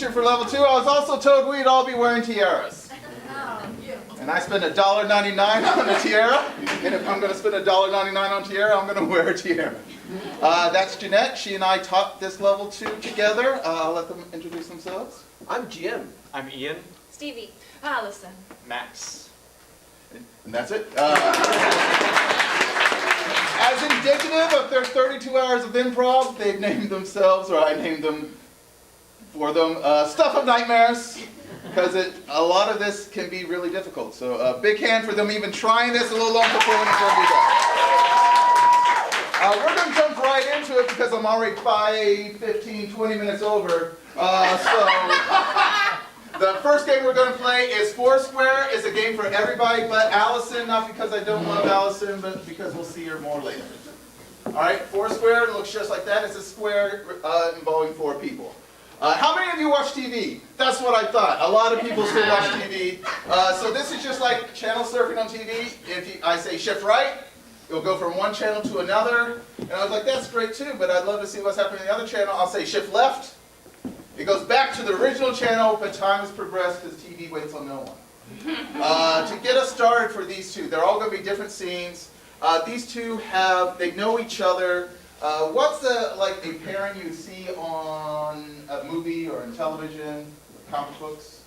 teacher for level 2, I was also told we'd all be wearing tiaras. And I spent $1.99 on a tiara, and if I'm going to spend $1.99 on tiara, I'm going to wear a tiara. That's Jeanette. She and I taught this level 2 together. I'll let them introduce themselves. I'm Jim. I'm Ian. Stevie. Allison. Max. And that's it. As indicative of their 32 hours of improv, they've named themselves, or I named them for them, Stuff of Nightmares, because a lot of this can be really difficult. So a big hand for them even trying this, a little long performance for me. We're going to jump right into it because I'm already 5, 15, 20 minutes over. The first game we're going to play is Foursquare. It's a game for everybody but Allison, not because I don't love Allison, but because we'll see her more later. Alright, Foursquare looks just like that. It's a square involving 4 people. How many of you watch TV? That's what I thought. A lot of people still watch TV. So this is just like channel surfing on TV. If I say shift right, it'll go from one channel to another. And I was like, that's great too, but I'd love to see what's happening in the other channel. I'll say shift left. It goes back to the original channel, but time has progressed because TV waits on no one. To get us started for these two, they're all going to be different scenes. These two they know each other. What's a pairing you see on a movie or in television, comic books?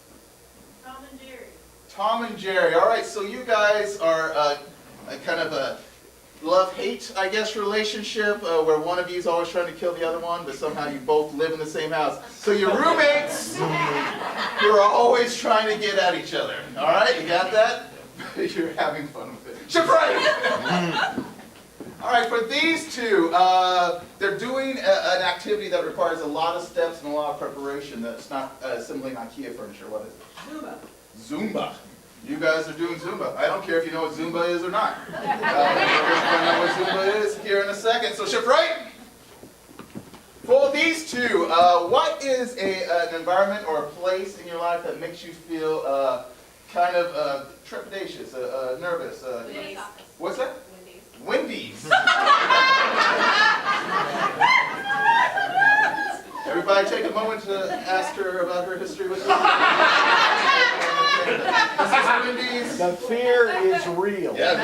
Tom and Jerry. Tom and Jerry. All right, so you guys are a kind of a love-hate, I guess, relationship where one of you is always trying to kill the other one, but somehow you both live in the same house. So you're roommates who are always trying to get at each other. All right, you got that? You're having fun with it. Shift right! All right, for these two, they're doing an activity that requires a lot of steps and a lot of preparation. That's not assembling IKEA furniture. What is it? Zumba. Zumba. You guys are doing Zumba. I don't care if you know what Zumba is or not. We're going to find out what Zumba is here in a second. So shift right. For these two, what is an environment or a place in your life that makes you feel kind of trepidatious, nervous? Wendy's. What's that? Wendy's. Wendy's. Everybody take a moment to ask her about her history with Wendy's. The fear is real. Yeah,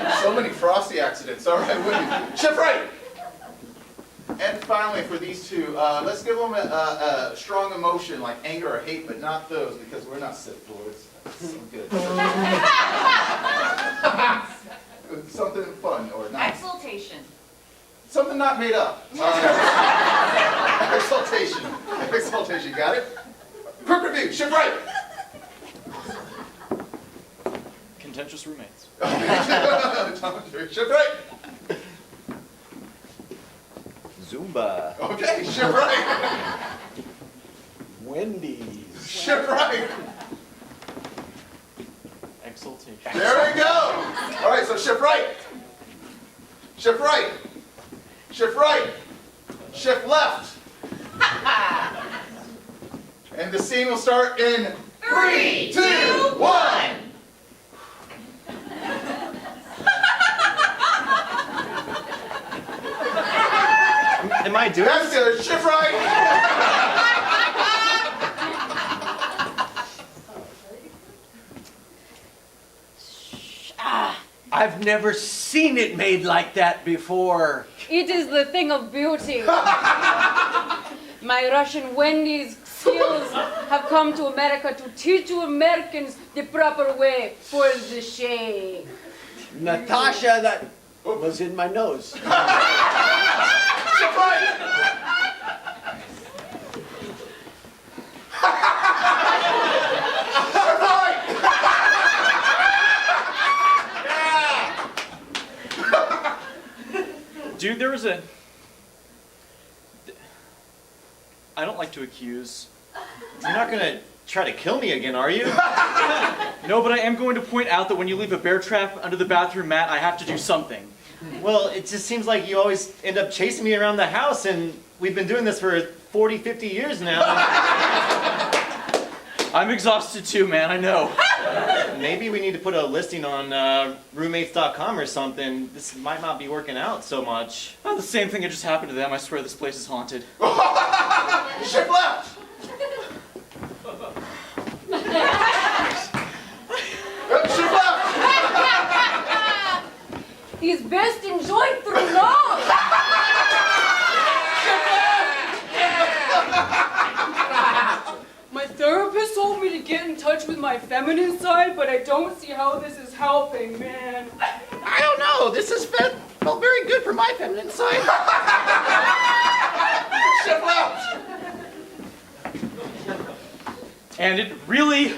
there's so many frosty accidents. All right, Wendy's. Shift right. And finally, for these two, let's give them a strong emotion like anger or hate, but not those because we're not Sith Lords. So good. Something fun or not. Exultation. Something not made up. Exaltation. Exaltation. Got it? Quick review. Shift right. Contentious roommates. Shift right. Zumba. Okay. Shift right. Wendy's. Shift right. Exultation. There we go. All right. So shift right. Shift right. Shift right. Shift left. And the scene will start in 3, 2, 1. Am I doing That's good. Shift right. I've never seen it made like that before. It is the thing of beauty. My Russian Wendy's skills have come to America to teach you Americans the proper way for the shake. Natasha, that was in my nose. Shift right. Shift right. Dude, there was a... I don't like to accuse. You're not gonna try to kill me again, are you? No, but I am going to point out that when you leave a bear trap under the bathroom mat, I have to do something. Well, it just seems like you always end up chasing me around the house, and we've been doing this for 40, 50 years now. I'm exhausted too, man, I know. Maybe we need to put a listing on roommates.com or something. This might not be working out so much. Oh, the same thing had just happened to them. I swear this place is haunted. Shift left. get in touch with my feminine side, but I don't see how this is helping, man. I don't know. This has felt very good for my feminine side. Chef Lounge. And it really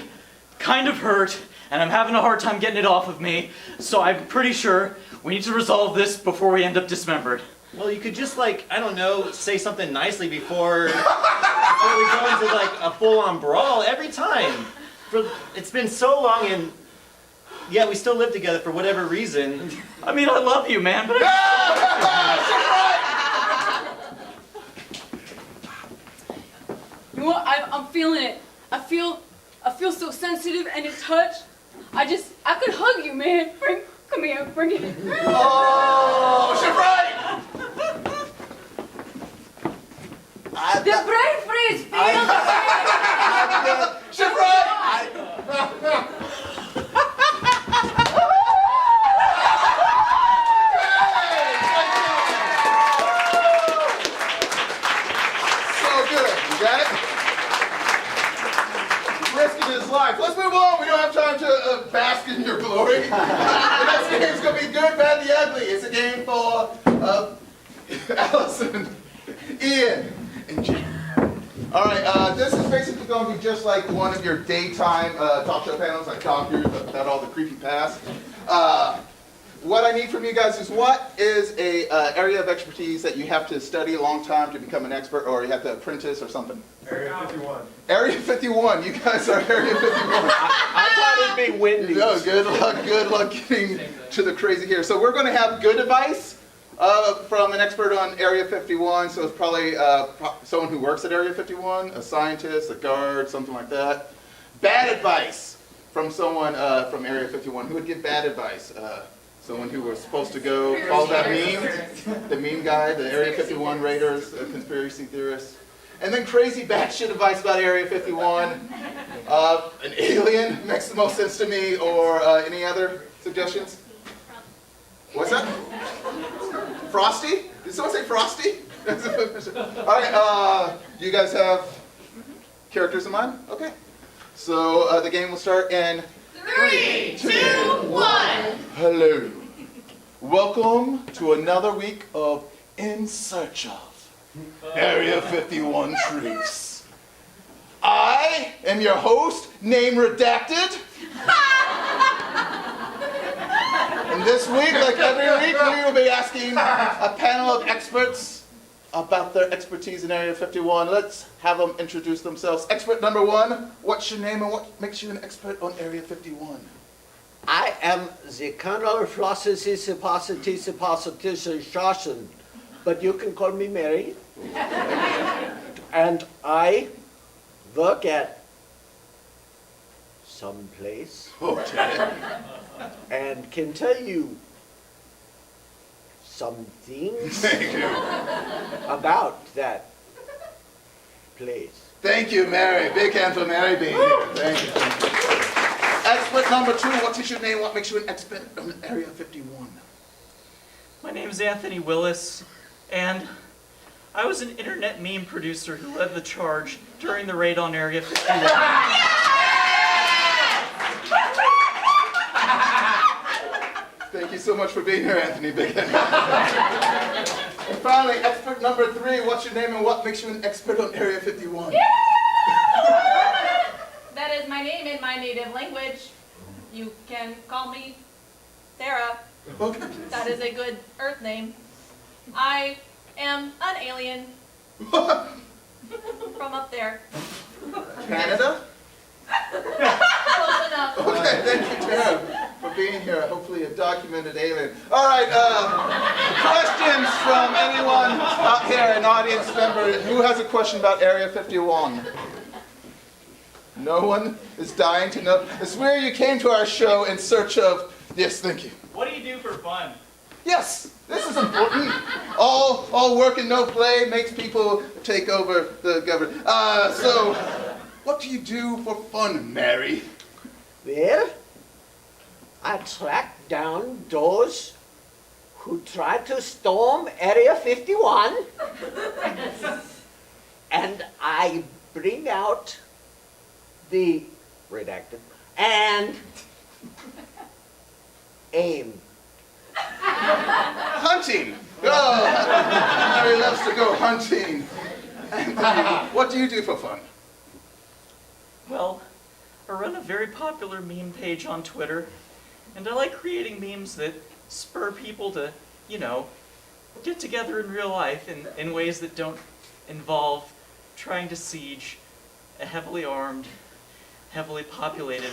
kind of hurt, and I'm having a hard time getting it off of me, so I'm pretty sure we need to resolve this before we end up dismembered. Well, you could just like, I don't know, say something nicely before we go into like a full-on brawl every time. It's been so long and yeah, we still live together for whatever reason. I mean, I love you, man, but You know what? I'm feeling it. I feel so sensitive and in touch. I could hug you, man. Come here, bring it. Oh, Chef Right. The brain freeze, feel the brain. Chef Right. So good. You got it? Risking his life. Let's move on. We don't have time to bask in your glory. The next game's gonna be Good, Bad, the Ugly. It's a game for Allison, Ian, and Jim. All right, this is basically going to be just like one of your daytime talk show panels, like doctors, without all the creepy past. What I need from you guys is what is a area of expertise that you have to study a long time to become an expert, or you have to apprentice or something? Area 51. Area 51. You guys are Area 51. I thought it'd be windy. No, good luck getting to the crazy here. So we're going to have good advice from an expert on Area 51. So it's probably someone who works at Area 51, a scientist, a guard, something like that. Bad advice from someone from Area 51. Who would give bad advice? Someone who was supposed to go follow that meme, the meme guy, the Area 51 raiders, conspiracy theorists. And then crazy batshit advice about Area 51. An alien makes the most sense to me, or any other suggestions? What's that? Frosty? Did someone say Frosty? All right, you guys have characters in mind? Okay. So the game will start in 3, 2, 1. Hello. Welcome to another week of In Search of Area 51 Truths. I am your host, name redacted. And this week, like every week, we will be asking a panel of experts about their expertise in Area 51. Let's have them introduce themselves. Expert number one, what's your name and what makes you an expert on Area 51? I am the Colonel Flossity, but you can call me Mary. And I work at some place Okay. and can tell you some things Thank you. about that place. Thank you, Mary. Big hand for Mary being here. Thank you. Thank you. Expert number two, what is your name? What makes you an expert on Area 51? my name's Anthony Willis, and I was an internet meme producer who led the charge during the raid on Area 51. Thank you so much for being here, Anthony. Big hand. And finally, expert number three, what's your name and what makes you an expert on Area 51? That is my name in my native language. You can call me Sarah. Okay. That is a good Earth name. I am an alien from up there. Canada? Close enough. Okay, thank you, Tara, for being here. Hopefully a documented alien. All right, questions from anyone out here, an audience member. Who has a question about Area 51? No one is dying to know. I swear you came to our show in search of... Yes, thank you. What do you do for fun? Yes, this is important. All work and no play makes people take over the government. So, what do you do for fun, Mary? Well, I track down those who try to storm Area 51, and I bring out the redacted, and aim. Hunting. Oh, Harry loves to go hunting. Anthony, what do you do for fun? Well, I run a very popular meme page on Twitter, and I like creating memes that spur people to, get together in real life in ways that don't involve trying to siege a heavily armed, heavily populated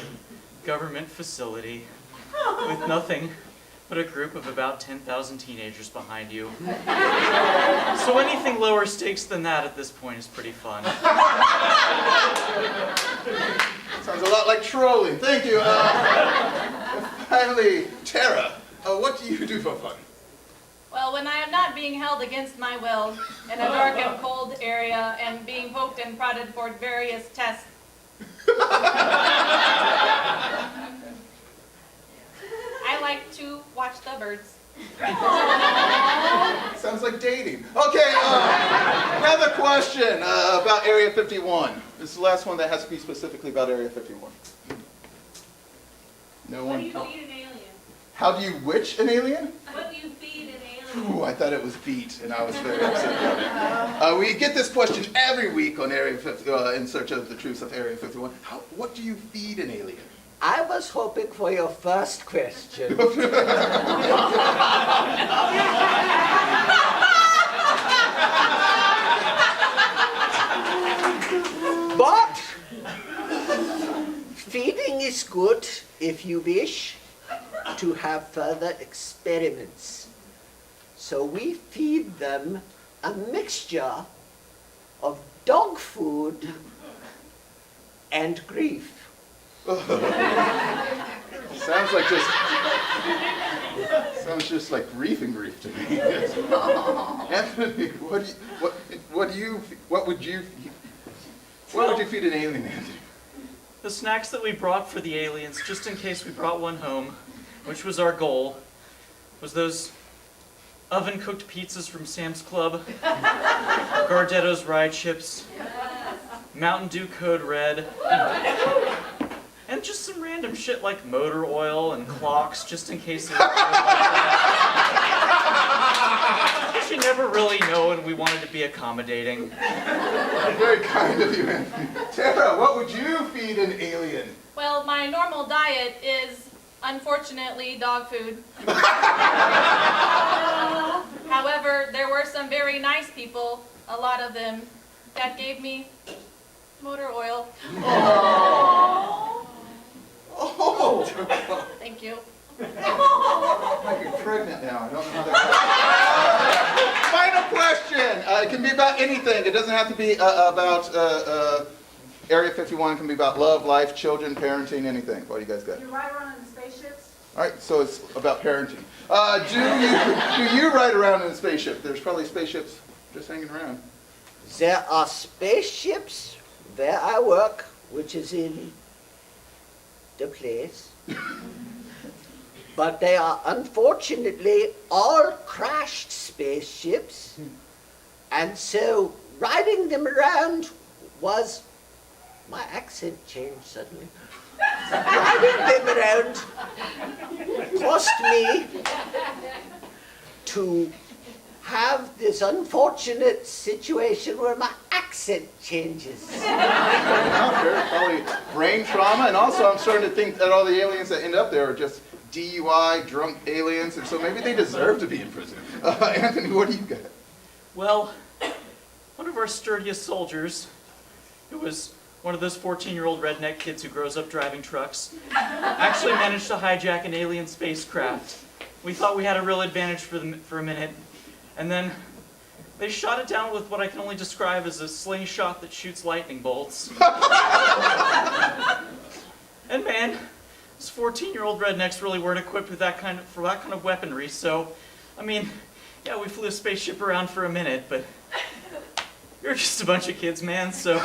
government facility with nothing but a group of about 10,000 teenagers behind you. So anything lower stakes than that at this point is pretty fun. Sounds a lot like trolling. Thank you. Finally, Tara, what do you do for fun? Well, when I am not being held against my will in a dark and cold area and being poked and prodded for various tests, I like to watch the birds. Sounds like dating. Okay, another question about Area 51. This is the last one that has to be specifically about Area 51. No What one? do you feed an alien? How do you witch an alien? What do you feed an alien? Ooh, I thought it was beat, and I was very upset about it. We get this question every week on Area 50, in search of the truth of Area 51. What do you feed an alien? I was hoping for your first question. But feeding is good if you wish to have further experiments. So we feed them a mixture of dog food and grief. Sounds just like grief and grief to me. Anthony, what would you feed an alien, Anthony? The snacks that we brought for the aliens, just in case we brought one home, which was our goal, was those oven-cooked pizzas from Sam's Club, Gardetto's Rye Chips, Mountain Dew Code Red, and just some random shit like motor oil and clocks, just in case they were like that. Because you never really know, and we wanted to be accommodating. Very kind of you, Anthony. Tara, what would you feed an alien? well, my normal diet is, unfortunately, dog food. However, there were some very nice people, a lot of them, that gave me motor oil. Oh! Thank you. Might be pregnant now. I don't know how that. Final question. It can be about anything. It doesn't have to be about Area 51. It can be about love, life, children, parenting, anything. What do you guys got? You ride around in spaceships? All right, so it's about parenting. Do you ride around in a spaceship? There's probably spaceships just hanging around. There are spaceships where I work, which is in the place. But they are unfortunately all crashed spaceships. And so riding them around was, my accent changed suddenly. Riding them around cost me to have this unfortunate situation where my accent changes. Well, sure, probably brain trauma, and also I'm starting to think that all the aliens that end up there are just DUI, drunk aliens, and so maybe they deserve to be in prison. Anthony, what do you got? Well, one of our sturdiest soldiers, who was one of those 14-year-old redneck kids who grows up driving trucks, actually managed to hijack an alien spacecraft. We thought we had a real advantage for a minute, and then they shot it down with what I can only describe as a slingshot that shoots lightning bolts. And man, these 14-year-old rednecks really weren't equipped with that kind of weaponry, so, I mean, yeah, we flew a spaceship around for a minute, but you're just a bunch of kids, man, so.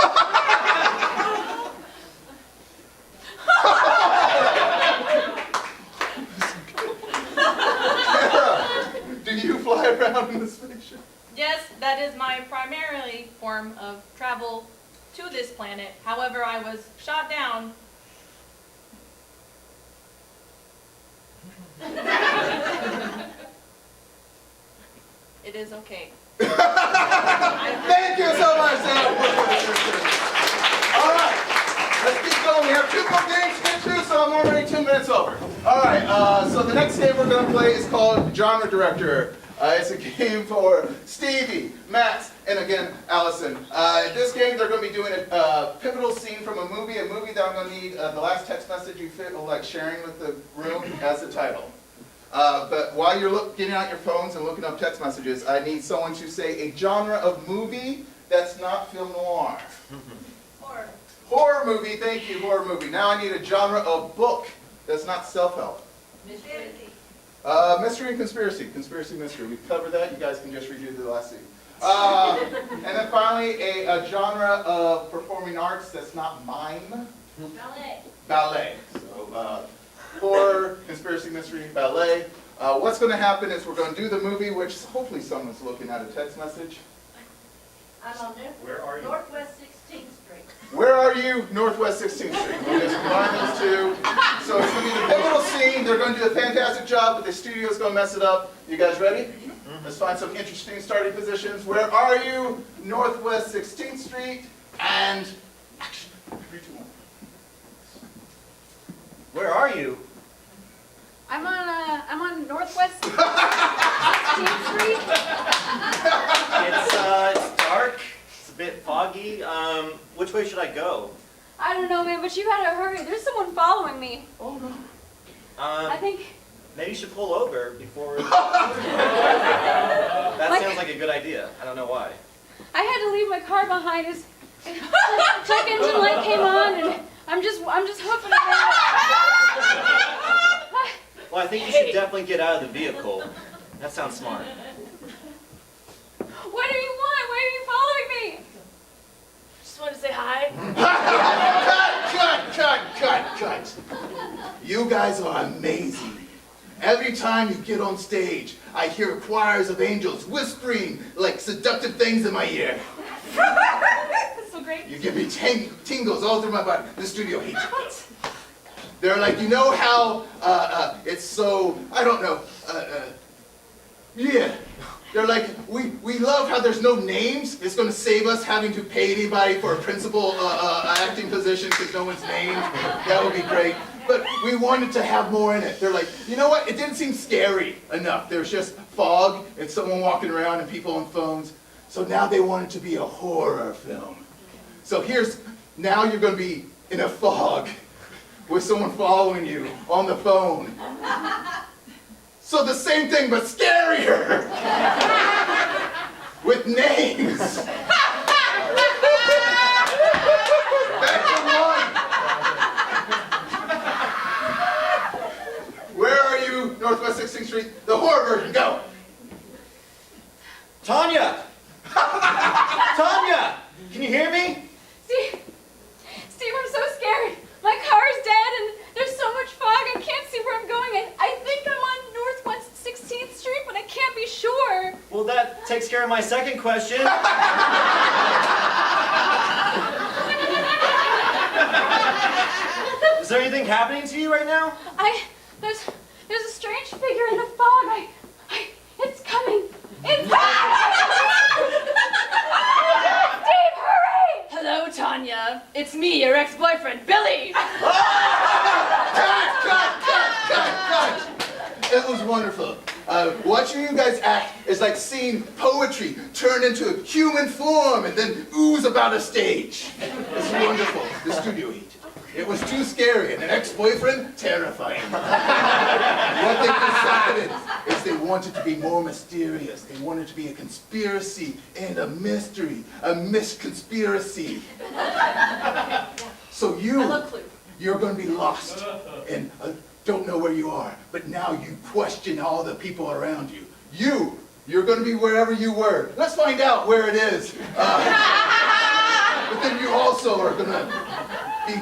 Do you fly around in the spaceship? Yes, that is my primary form of travel to this planet. However, I was shot down It is okay. Thank you so much, Sam. All right, let's keep going. We have 2 more games to get through, so I'm already 2 minutes over. All right, so the next game we're going to play is called Genre Director. It's a game for Stevie, Max, and again, Allison. In this game, they're going to be doing a pivotal scene from a movie that I'm going to need the last text message you feel like sharing with the room as the title. But while you're getting out your phones and looking up text messages, I need someone to say a genre of movie that's not film noir. Horror. Horror movie, thank you, horror movie. Now I need a genre of book that's not self-help. Mystery. Mystery and conspiracy. Conspiracy, mystery. We've covered that. You guys can just redo the last scene. And then finally, a genre of performing arts that's not mime. Ballet. Ballet. So, horror, conspiracy, mystery, ballet. What's going to happen is we're going to do the movie, which hopefully someone's looking at a text message. I'm on Where are you? Northwest 16th Street. Where are you? Northwest 16th Street. We'll just combine those 2. So it's going to be the pivotal scene. They're going to do a fantastic job, but the studio's going to mess it up. You guys ready? Let's find some interesting starting positions. Where are you? Northwest 16th Street. And action. 3, 2, 1. Where are you? I'm on Northwest 16th Street. It's dark. It's a bit foggy. Which way should I go? I don't know, man, but you gotta hurry. There's someone following me. Oh no. I think. Maybe you should pull over before. That Like- sounds like a good idea. I don't know why. I had to leave my car behind as check engine light came on, and I'm just hoofing it. Well, I think you should definitely get out of the vehicle. That sounds smart. What do you want? Why are you following me? Just want to say hi. Cut. You guys are amazing. Every time you get on stage, I hear choirs of angels whispering like seductive things in my ear. That's so great. You give me tingles all through my body. The studio hates you. They're like, you know how it's so, I don't know, yeah. They're like, we love how there's no names. It's going to save us having to pay anybody for a principal acting position because no one's named. That would be great. But we wanted to have more in it. They're like, you know what? It didn't seem scary enough. There's just fog and someone walking around and people on phones. So now they want it to be a horror film. So now you're going to be in a fog with someone following you on the phone. So the same thing, but scarier. With names. Back to 1. Where are you? Northwest 16th Street. The horror version. Go. Tanya! Tanya! Can you hear me? Steve, I'm so scared. My car is dead, and there's so much fog. I can't see where I'm going. I think I'm on Northwest 16th Street, but I can't be sure. Well, that takes care of my second question. Is there anything happening to you right now? There's a strange figure in the fog. It's coming. It's coming! Steve, hurry! Hello, Tanya. It's me, your ex-boyfriend, Billy. Cut! It was wonderful. Watching you guys act is like seeing poetry turn into human form and then ooze about a stage. It's wonderful. The studio heat. It was too scary, and an ex-boyfriend, terrifying. What they decided is they wanted to be more mysterious. They wanted to be a conspiracy and a mystery, a misconspiracy. So I love Clue. you're going to be lost and don't know where you are. But now you question all the people around you. You're going to be wherever you were. Let's find out where it is. But then you also are going to be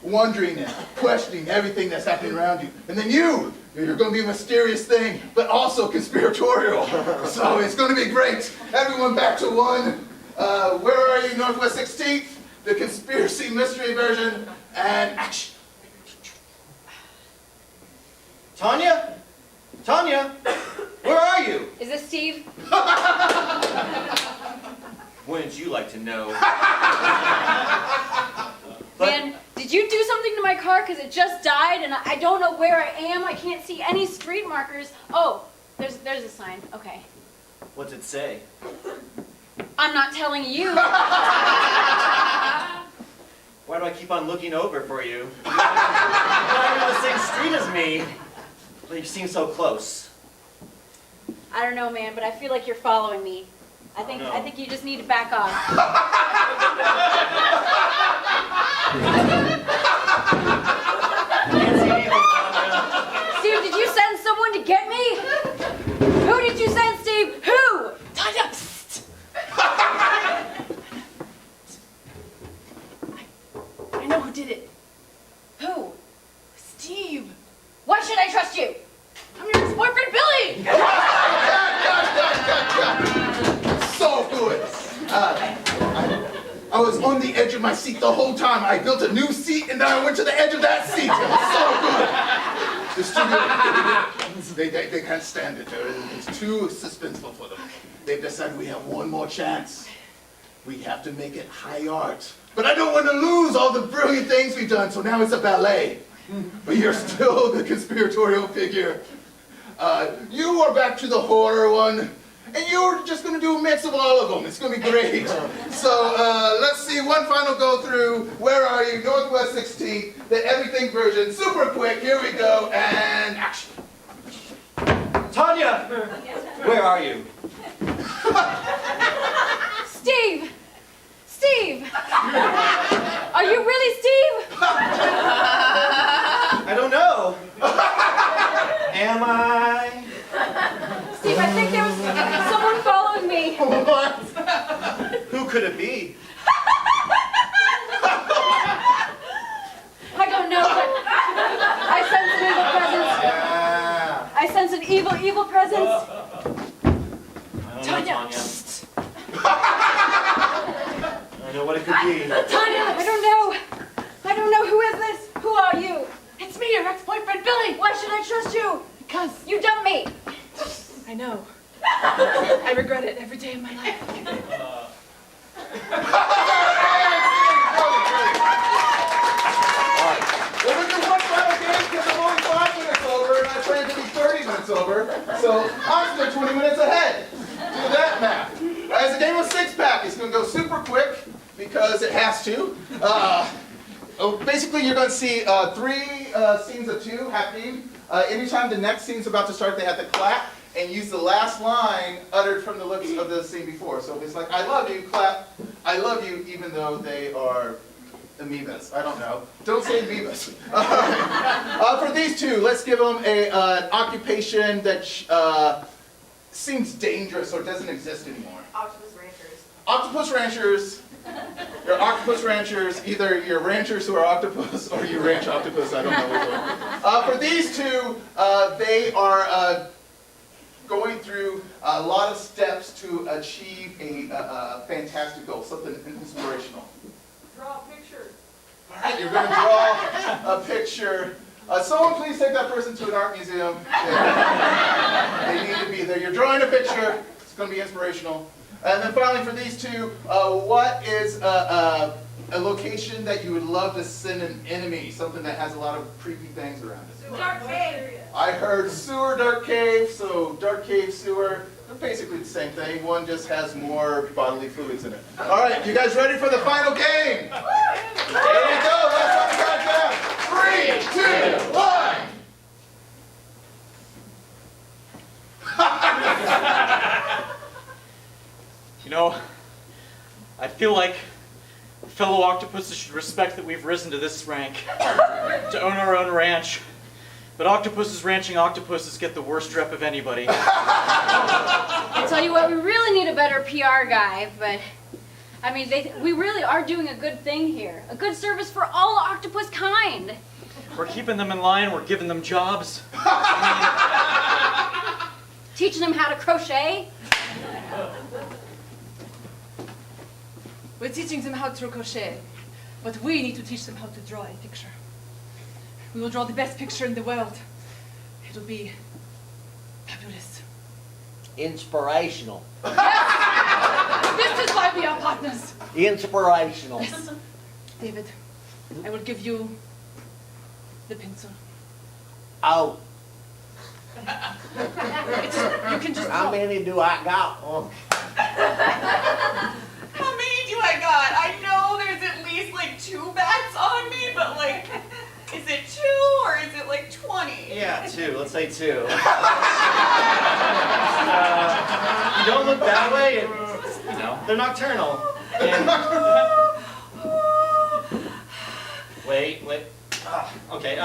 wondering and questioning everything that's happening around you. And then you're going to be a mysterious thing, but also conspiratorial. So it's going to be great. Everyone back to 1. Where are you? Northwest 16th, the conspiracy mystery version, and action. Tanya? know. Man, did you do something to my car? Because it just died and I don't know where I am. I can't see any street markers. Oh, there's a sign. Okay. What's it say? I'm not telling you. Why do I keep on looking over for you? You're not on the same street as me, but you seem so close. I don't know, man, but I feel like you're following me. I think no. I think you just need to back off. Can't see anything, Tanya. Steve, did you send someone to get me? Who did you send, Steve? Who? Tanya, psst. I know who did it. Who? Steve. Why should I trust you? I'm your ex-boyfriend, Billy. So good. I was on the edge of my seat the whole time. I built a new seat and then I went to the edge of that seat. It was so good. The studio, they can't stand it. It's too suspenseful for them. They've decided we have one more chance. We have to make it high art. But I don't want to lose all the brilliant things we've done, so now it's a ballet. But you're still the conspiratorial figure. You are back to the horror one. And you're just going to do a mix of all of them. It's going to be great. So let's see one final go through. Where are you? Northwest 16th, the everything version. Super quick. Here we go. And action. Tanya! Where are you? Steve! Steve! Are you really Steve? I don't know. Am I? Steve, I think there was someone following me. What? Who could it be? I don't know, but I sense an evil presence. Yeah. I sense an evil presence. I don't know, Tanya. I know what it could be. Tanya, I don't know. Who is this? Who are you? It's me, your ex-boyfriend, Billy. Why should I trust you? Because You dumped me. I know. I regret it every day of my life. Well, we do one final game because I'm only 5 minutes over and I plan to be 30 minutes over. So I'm still 20 minutes ahead. Do that math. As a game of 6-pack, it's going to go super quick because it has to. Basically, you're going to see 3 scenes of 2 happening. Anytime the next scene's about to start, they have to clap and use the last line uttered from the lips of the scene before. So if it's like, I love you, clap, I love you, even though they are amoebas. I don't know. Don't say amoebas. For these 2, let's give them an occupation that seems dangerous or doesn't exist anymore. Octopus ranchers. Octopus ranchers. You're octopus ranchers. Either you're ranchers who are octopus or you ranch octopus. I don't know which one. For these 2, they are going through a lot of steps to achieve a fantastic goal, something inspirational. Draw a picture. All right, you're going to draw a picture. Someone please take that person to an art museum. They need to be there. You're drawing a picture. It's going to be inspirational. And then finally for these 2, what is a location that you would love to send an enemy? Something that has a lot of creepy things around it. Dark cave. I heard sewer, dark cave, so dark cave, sewer, they're basically the same thing. One just has more bodily fluids in it. All right, you guys ready for the final game? Here we go, let's start the countdown. 3, 2, 1. You know, I feel like fellow octopuses should respect that we've risen to this rank, to own our own ranch. But octopuses ranching octopuses get the worst rep of anybody. I tell you what, we really need a better PR guy, but I mean, we really are doing a good thing here. A good service for all octopus kind. We're keeping them in line, we're giving them jobs. Teaching them how to crochet. We're teaching them how to crochet, but we need to teach them how to draw a picture. We will draw the best picture in the world. It'll be fabulous. Inspirational. This That is why we are partners. Inspirational. David, I will give you the pencil. Oh, You can just how draw. many do I got? Oh, How many do I got? I know there's at least like 2 bats on me, but like, is it 2 or is it like 20? Yeah, 2. Let's say 2. You don't look that way, and, you know, they're nocturnal. And, wait. Okay,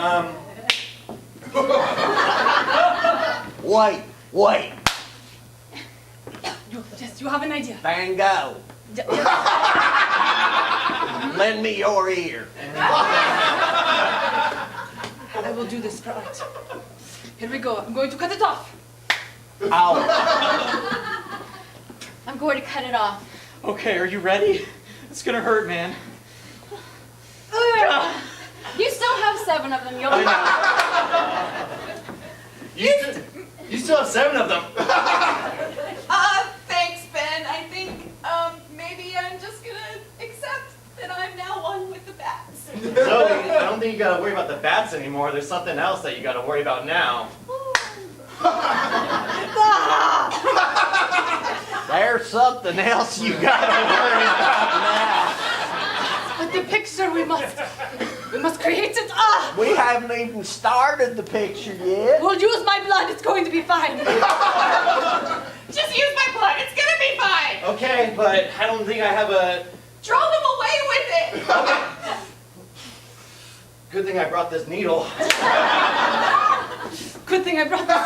Wait. You have an idea. Van Gogh, lend me your ear. I will do this for art. Here we go. I'm going to cut it off. Oh, I'm going to cut it off. Okay, are you ready? It's gonna hurt, man. You still have 7 of them. You'll be fine. you still have 7 of them. Thanks, Ben. I think, maybe I'm just gonna accept that I'm now one with the bats. Zoe, I don't think you gotta worry about the bats anymore. There's something else that you gotta worry about now. there's something else you gotta worry about now. But the picture we must create it. We haven't even started the picture yet. We'll use my blood. It's going to be fine. Just use my blood. It's gonna be fine. Okay, but I don't think I have a... Draw them away with it. Good thing I brought this needle. Good thing I brought this.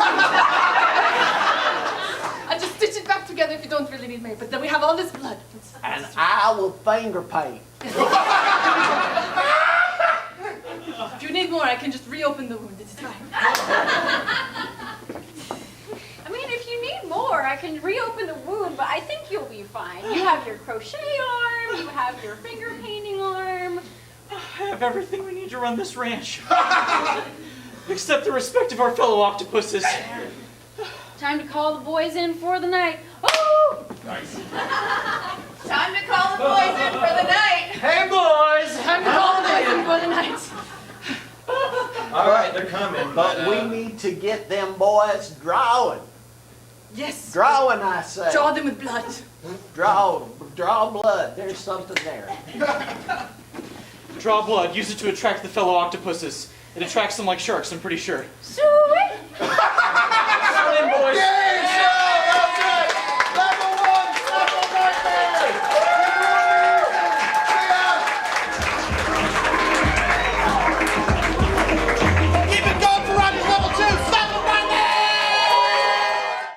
I'll just stitch it back together if you don't really need me. But then we have all this blood. And I will finger paint. If you need more, I can just reopen the wound. It's fine. I mean, if you need more, I can reopen the wound, but I think you'll be fine. You have your crochet arm, you have your finger painting arm. I have everything we need to run this ranch. Except the respect of our fellow octopuses. Time to call the boys in for the night. Oh! Nice. Time to call the boys in for the night. Hey, boys! Time to call the boys in for the night. All right, they're coming. But we need to get them boys drawing. Yes. Drawing, I say. Draw them with blood. Draw blood. There's something there. Draw blood. Use it to attract the fellow octopuses. It attracts them like sharks, I'm pretty sure. Sweet! Come in, boys.